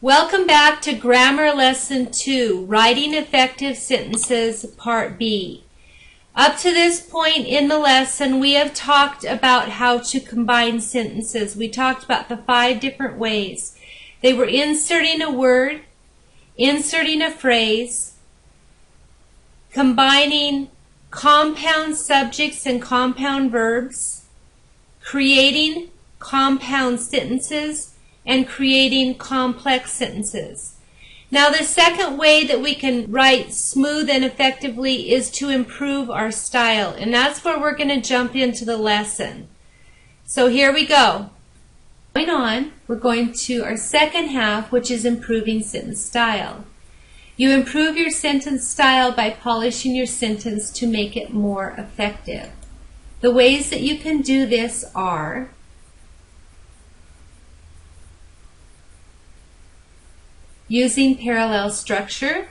Welcome back to Grammar Lesson 2, Writing Effective Sentences, Part B. Up to this point in the lesson, we have talked about how to combine sentences. We talked about the 5 different ways. They were inserting a word, inserting a phrase, combining compound subjects and compound verbs, creating compound sentences, and creating complex sentences. Now, the second way that we can write smooth and effectively is to improve our style, and that's where we're going to jump into the lesson. So here we go. Going on, we're going to our second half, which is improving sentence style. You improve your sentence style by polishing your sentence to make it more effective. The ways that you can do this are using parallel structure,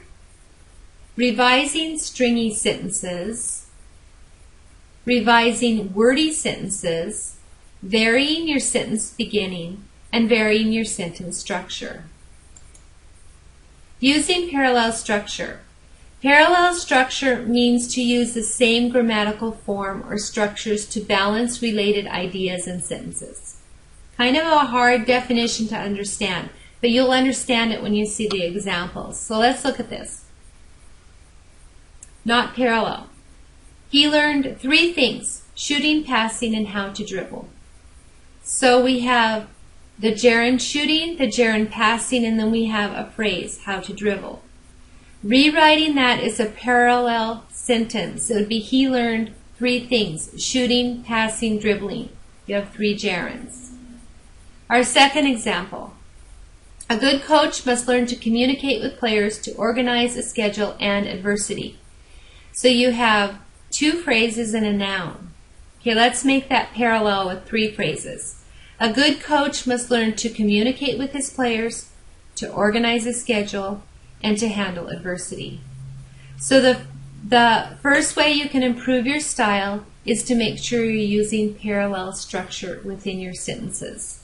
revising stringy sentences, revising wordy sentences, varying your sentence beginning, and varying your sentence structure. Using parallel structure. Parallel structure means to use the same grammatical form or structures to balance related ideas and sentences. Kind of a hard definition to understand, but you'll understand it when you see the examples. So let's look at this. Not parallel. He learned 3 things: shooting, passing, and how to dribble. So we have the gerund shooting, the gerund passing, and then we have a phrase, how to dribble. Rewriting that is a parallel sentence. It would be he learned 3 things: shooting, passing, dribbling. You have 3 gerunds. Our second example. A good coach must learn to communicate with players to organize a schedule and adversity. So you have 2 phrases and a noun. Okay, let's make that parallel with 3 phrases. A good coach must learn to communicate with his players, to organize a schedule, and to handle adversity. So the first way you can improve your style is to make sure you're using parallel structure within your sentences.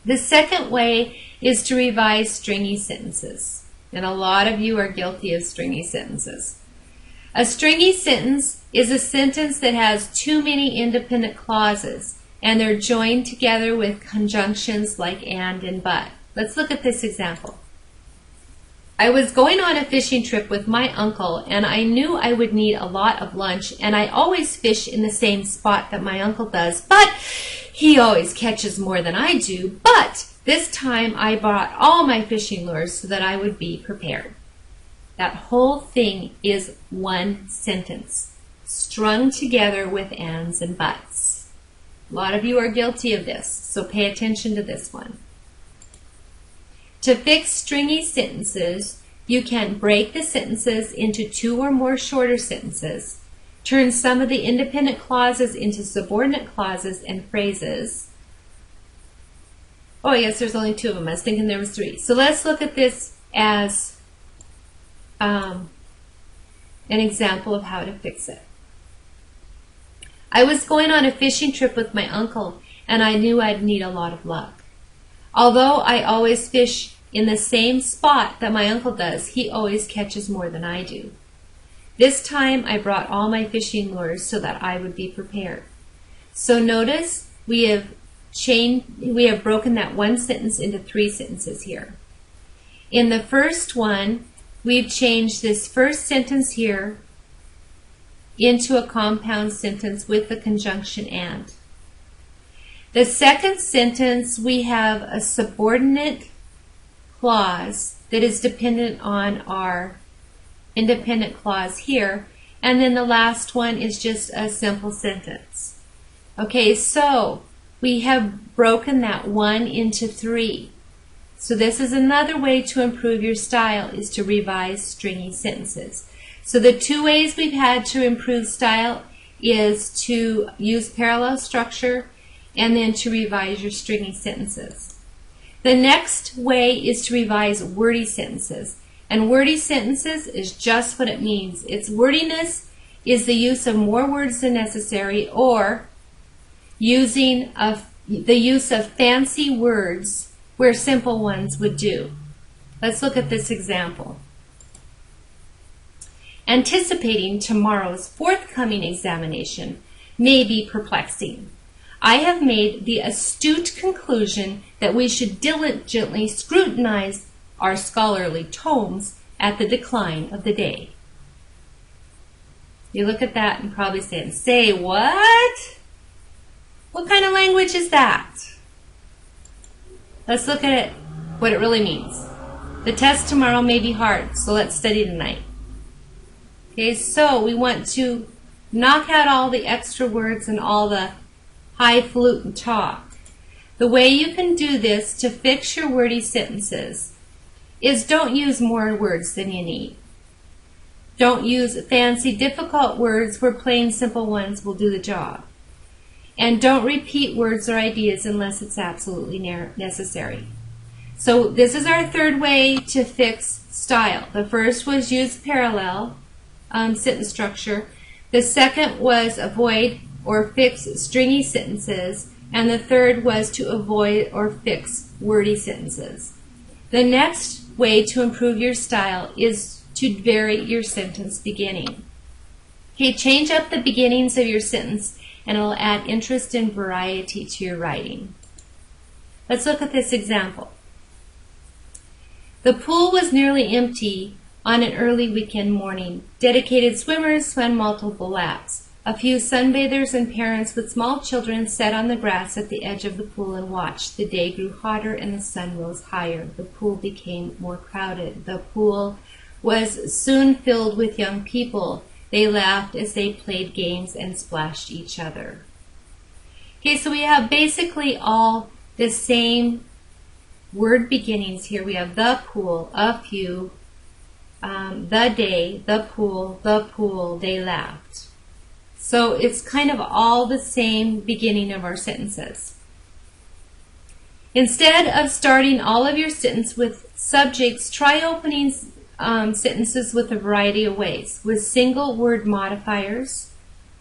The second way is to revise stringy sentences. And a lot of you are guilty of stringy sentences. A stringy sentence is a sentence that has too many independent clauses, and they're joined together with conjunctions like and but. Let's look at this example. I was going on a fishing trip with my uncle, and I knew I would need a lot of lunch, and I always fish in the same spot that my uncle does, but he always catches more than I do. But this time I bought all my fishing lures so that I would be prepared. That whole thing is one sentence, strung together with ands and buts. A lot of you are guilty of this, so pay attention to this one. To fix stringy sentences, you can break the sentences into 2 or more shorter sentences, turn some of the independent clauses into subordinate clauses and phrases. Oh, yes, there's only 2 of them. I was thinking there was 3. So let's look at this as an example of how to fix it. I was going on a fishing trip with my uncle, and I knew I'd need a lot of luck. Although I always fish in the same spot that my uncle does, he always catches more than I do. This time I brought all my fishing lures so that I would be prepared. So notice we have broken that one sentence into 3 sentences here. In the first one, we've changed this first sentence here into a compound sentence with the conjunction and. The second sentence, we have a subordinate clause that is dependent on our independent clause here, and then the last one is just a simple sentence. Okay, so we have broken that 1 into 3. So this is another way to improve your style, is to revise stringy sentences. So the 2 ways we've had to improve style is to use parallel structure and then to revise your stringy sentences. The next way is to revise wordy sentences. And wordy sentences is just what it means. Its wordiness is the use of more words than necessary, or using the use of fancy words where simple ones would do. Let's look at this example. Anticipating tomorrow's forthcoming examination may be perplexing. I have made the astute conclusion that we should diligently scrutinize our scholarly tomes at the decline of the day. You look at that and probably say what? What kind of language is that? Let's look at it, what it really means. The test tomorrow may be hard, so let's study tonight. Okay, so we want to knock out all the extra words and all the highfalutin talk. The way you can do this to fix your wordy sentences is don't use more words than you need. Don't use fancy, difficult words where plain, simple ones will do the job. And don't repeat words or ideas unless it's absolutely necessary. So this is our third way to fix style. The first was use parallel sentence structure. The second was avoid or fix stringy sentences. And the third was to avoid or fix wordy sentences. The next way to improve your style is to vary your sentence beginning. Okay, change up the beginnings of your sentence and it'll add interest and variety to your writing. Let's look at this example. The pool was nearly empty on an early weekend morning. Dedicated swimmers swam multiple laps. A few sunbathers and parents with small children sat on the grass at the edge of the pool and watched. The day grew hotter and the sun rose higher. The pool became more crowded. The pool was soon filled with young people. They laughed as they played games and splashed each other. Okay, so we have basically all the same word beginnings here. We have the pool, a few, the day, the pool, they laughed. So it's kind of all the same beginning of our sentences. Instead of starting all of your sentence with subjects, try opening sentences with a variety of ways, with single word modifiers,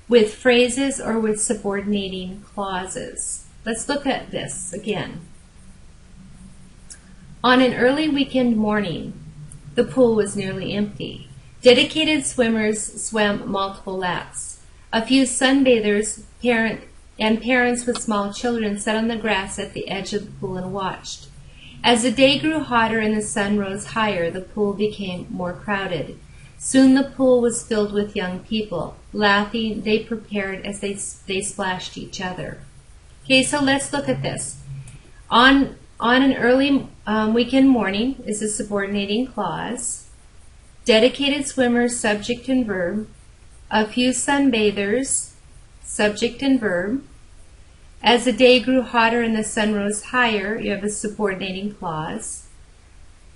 with phrases, or with subordinating clauses. Let's look at this again. On an early weekend morning, the pool was nearly empty. Dedicated swimmers swam multiple laps. A few sunbathers and parents with small children sat on the grass at the edge of the pool and watched. As the day grew hotter and the sun rose higher, the pool became more crowded. Soon the pool was filled with young people. Laughing, they prepared as they splashed each other. Okay, so let's look at this. On an early weekend morning is a subordinating clause. Dedicated swimmers, subject and verb. A few sunbathers, subject and verb. As the day grew hotter and the sun rose higher, you have a subordinating clause.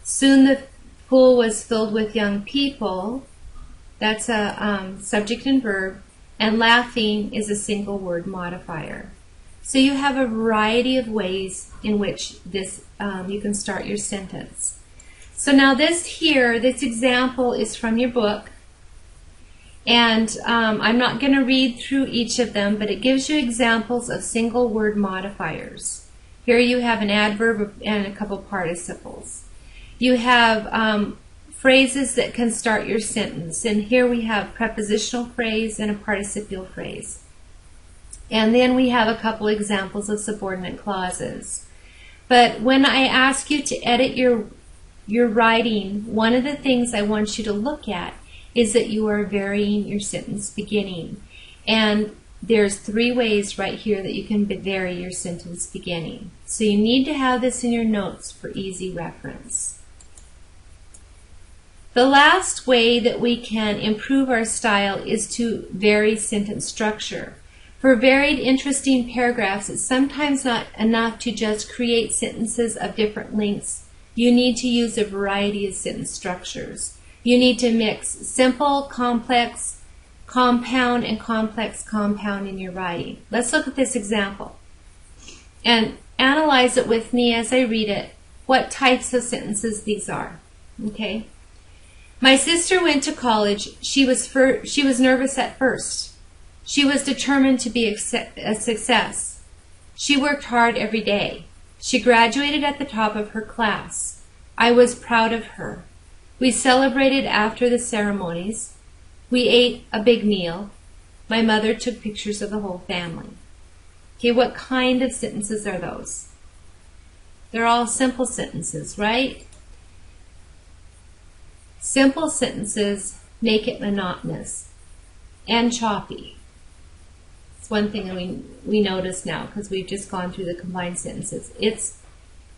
Soon the pool was filled with young people. That's a subject and verb. And laughing is a single word modifier. So you have a variety of ways in which this you can start your sentence. So now this example is from your book. And I'm not going to read through each of them, but it gives you examples of single word modifiers. Here you have an adverb and a couple participles. You have phrases that can start your sentence. And here we have prepositional phrase and a participial phrase. And then we have a couple examples of subordinate clauses. But when I ask you to edit your writing, one of the things I want you to look at is that you are varying your sentence beginning. And there's 3 ways right here that you can vary your sentence beginning. So you need to have this in your notes for easy reference. The last way that we can improve our style is to vary sentence structure. For varied, interesting paragraphs, it's sometimes not enough to just create sentences of different lengths. You need to use a variety of sentence structures. You need to mix simple, complex, compound, and complex compound in your writing. Let's look at this example and analyze it with me as I read it, what types of sentences these are. Okay. My sister went to college. She was nervous at first. She was determined to be a success. She worked hard every day. She graduated at the top of her class. I was proud of her. We celebrated after the ceremonies. We ate a big meal. My mother took pictures of the whole family. Okay, what kind of sentences are those? They're all simple sentences, right? Simple sentences make it monotonous and choppy. It's one thing that we notice now because we've just gone through the combined sentences. It's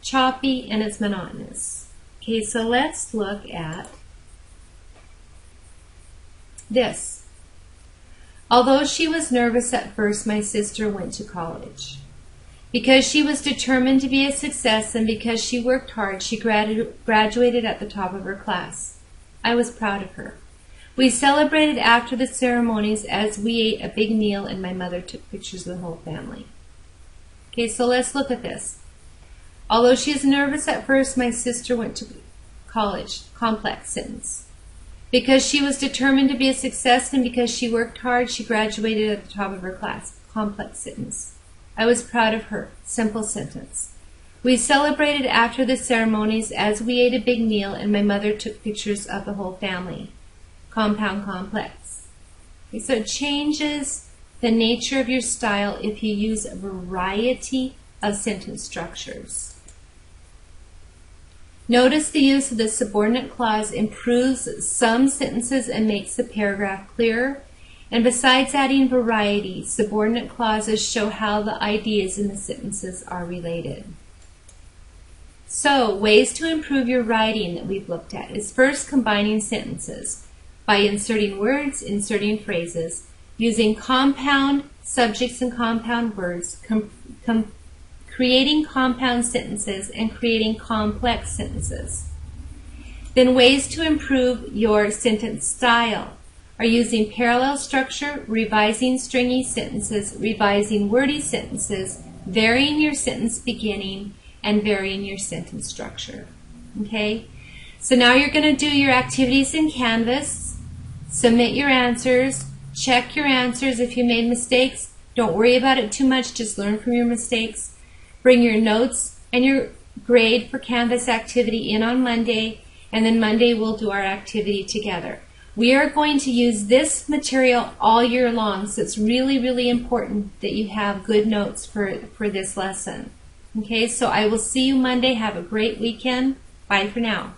choppy and it's monotonous. Okay, so let's look at this. Although she was nervous at first, my sister went to college. Because she was determined to be a success and because she worked hard, she graduated at the top of her class. I was proud of her. We celebrated after the ceremonies as we ate a big meal and my mother took pictures of the whole family. Okay, so let's look at this. Although she is nervous at first, my sister went to college. Complex sentence. Because she was determined to be a success and because she worked hard, she graduated at the top of her class. Complex sentence. I was proud of her. Simple sentence. We celebrated after the ceremonies as we ate a big meal and my mother took pictures of the whole family. Compound complex. Okay, so it changes the nature of your style if you use a variety of sentence structures. Notice the use of the subordinate clause improves some sentences and makes the paragraph clearer. And besides adding variety, subordinate clauses show how the ideas in the sentences are related. So, ways to improve your writing that we've looked at is first combining sentences by inserting words, inserting phrases, using compound subjects and compound words, creating compound sentences, and creating complex sentences. Then ways to improve your sentence style are using parallel structure, revising stringy sentences, revising wordy sentences, varying your sentence beginning, and varying your sentence structure. Okay? So now you're going to do your activities in Canvas, submit your answers, check your answers if you made mistakes. Don't worry about it too much, just learn from your mistakes. Bring your notes and your grade for Canvas activity in on Monday, and then Monday we'll do our activity together. We are going to use this material all year long, so it's really, really important that you have good notes for this lesson. Okay, so I will see you Monday. Have a great weekend. Bye for now.